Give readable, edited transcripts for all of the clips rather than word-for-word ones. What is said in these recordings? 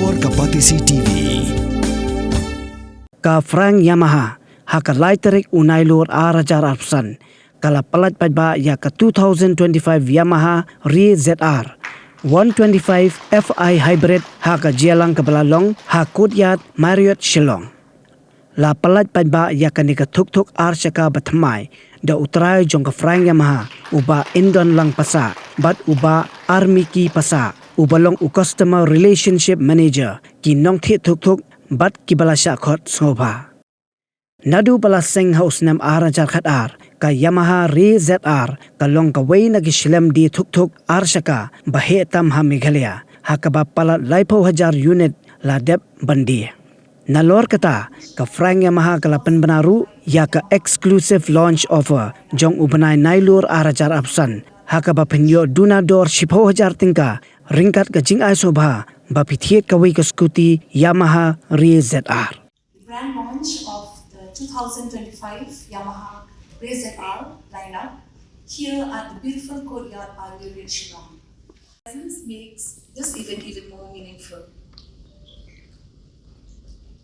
Lor Kapatisi TV. Ka Frank Yamaha haka laiterik unailur Hajar arpsan kala palat padba ya ka 2025 Yamaha Re ZR 125 FI hybrid haka jialang kabalalong hakudyat Marriott Shillong. La palat padba ya ka nika tuk arshaka batmai da utray jong ka Frank Yamaha uba indon lang pasa bat uba army ki pasa ubalong u customer relationship manager ki nong thi tuk bat kibalasha khot soba. Nadu bala seng house Snem Hajar khatar ka Yamaha Re ZR kalong ka way nagishlem di tuk arshaka bahe tam ha Meghalaya hakaba pala laipo Hajar unit la dep bandi. Nalor kata ka Frank Yamaha kalapan banaru ya ka exclusive launch offer jong ubanay nailur Hajar apsan hakaba penyo dunador shipo Hajar tingka ringkat ka jing ay sobha bapithiet kaway ka Scooty Yamaha Re ZR. The grand launch of the 2025 Yamaha Re ZR lineup here at the beautiful courtyard by Marriott Shillong. Presence makes this event even more meaningful.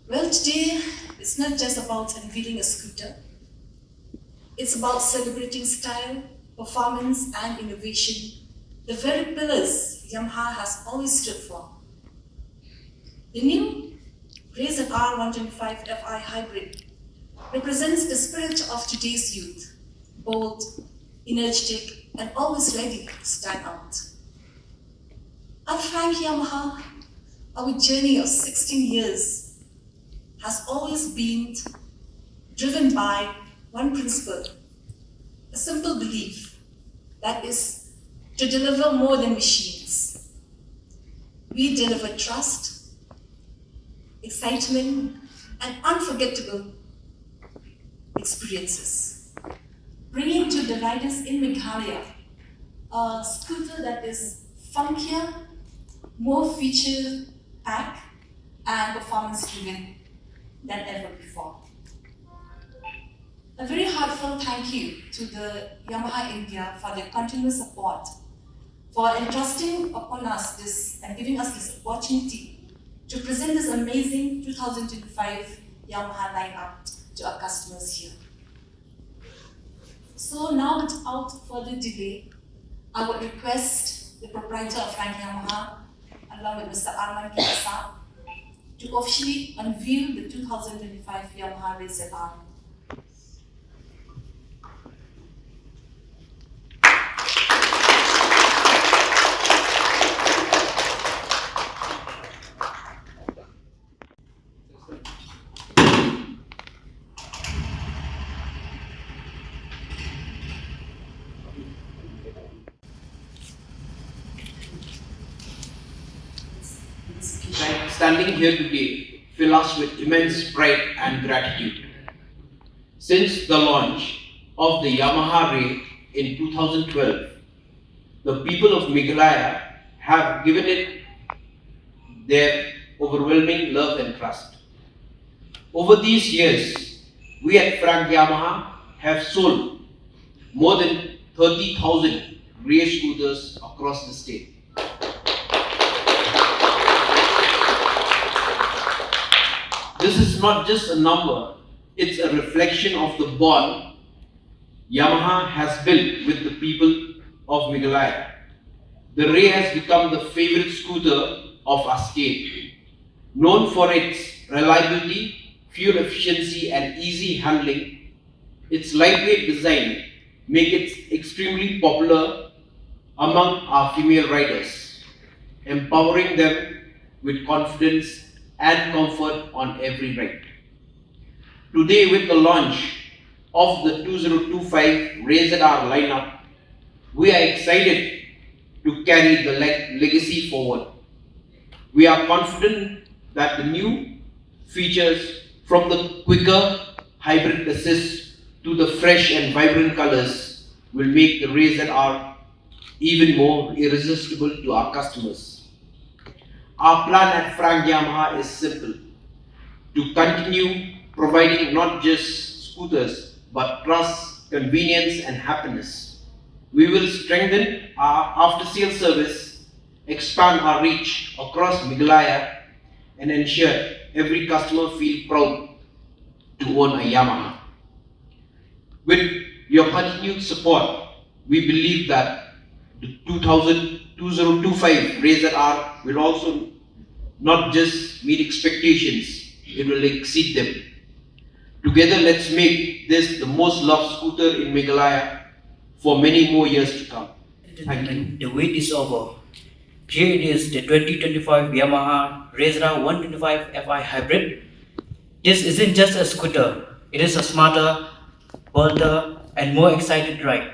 Well, today it's not just about unveiling a scooter. It's about celebrating style, performance, and innovation, the very pillars Yamaha has always stood for. The new Re ZR 125 FI hybrid represents the spirit of today's youth, bold, energetic, and always ready to stand out. At Frank Yamaha, our journey of 16 years has always been driven by one principle, a simple belief, that is to deliver more than machines. We deliver trust, excitement, and unforgettable experiences, bringing to the riders in Meghalaya a scooter that is funkier, more feature-packed, and performance-driven than ever before. A very heartfelt thank you to the Yamaha India for their continuous support, for entrusting upon us this and giving us this opportunity to present this amazing 2025 Yamaha lineup to our customers here. So now, without further delay, I would request the proprietor of Frank Yamaha, along with Mr. Arman Kiyasa, to officially unveil the 2025 Yamaha Re ZR. Standing here today fill us with immense pride and gratitude. Since the launch of the Yamaha Re in 2012, the people of Meghalaya have given it their overwhelming love and trust. Over these years, we at Frank Yamaha have sold more than 30,000 Re scooters across the state. This is not just a number, it's a reflection of the bond Yamaha has built with the people of Meghalaya. The Re has become the favorite scooter of our state. Known for its reliability, fuel efficiency, and easy handling, its lightweight design makes it extremely popular among our female riders, empowering them with confidence and comfort on every ride. Today, with the launch of the 2025 Re ZR lineup, we are excited to carry the legacy forward. We are confident that the new features, from the quicker hybrid assist to the fresh and vibrant colors, will make the Re ZR even more irresistible to our customers. Our plan at Frank Yamaha is simple: to continue providing not just scooters but trust, convenience, and happiness. We will strengthen our after-sales service, expand our reach across Meghalaya, and ensure every customer feel proud to own a Yamaha. With your continued support, we believe that the 2025 Razor R will also not just meet expectations, it will exceed them. Together, let's make this the most loved scooter in Meghalaya for many more years to come. Thank you. The wait is over. Here it is, the 2025 Yamaha Razor 125 Fi Hybrid. This isn't just a scooter, it is a smarter, bolder, and more excited ride.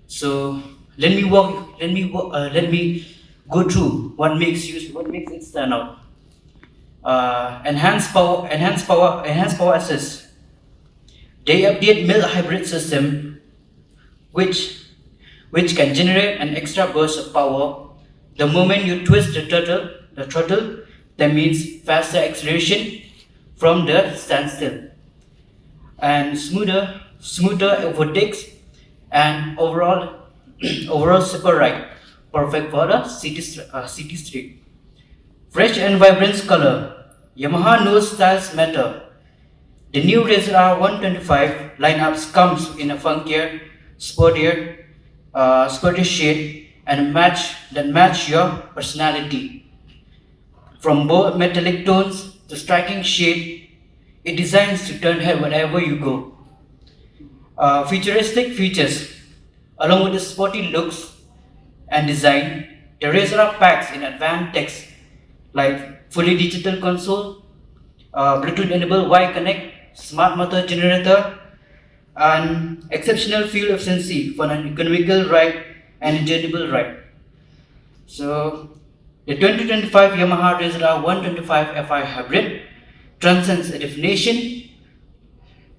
So let me go through what makes it stand out. Enhanced power assist. They update mild hybrid system, which can generate an extra burst of power the moment you twist the throttle. That means faster acceleration from the standstill, and smoother overtakes, and overall super ride, perfect for the city street. Fresh and vibrant color. Yamaha knows styles matter. The new Razor R125 lineups comes in a funkier, sportier shade and match your personality. From bold metallic tones to striking shade, it designs to turn head wherever you go. Futuristic features. Along with the sporty looks and design, the Razor R packs in advanced tech like fully digital console, Bluetooth-enabled Y Connect, smart motor generator, and exceptional fuel efficiency for an economical ride and enjoyable ride. So, the 2025 Yamaha Razor 125 Fi Hybrid transcends a definition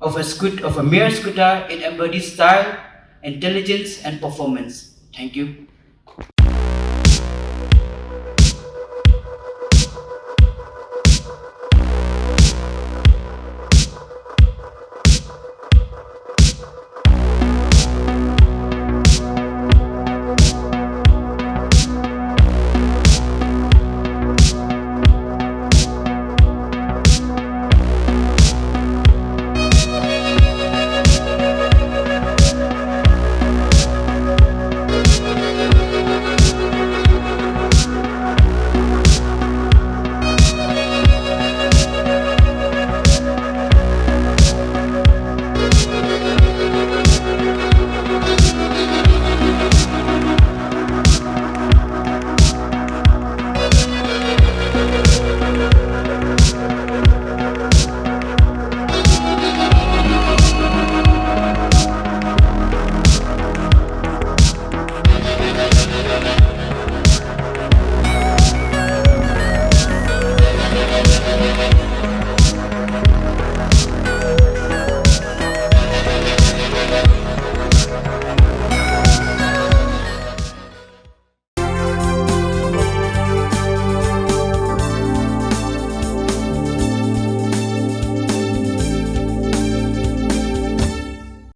of a mere scooter. It embodies style, intelligence, and performance. Thank you.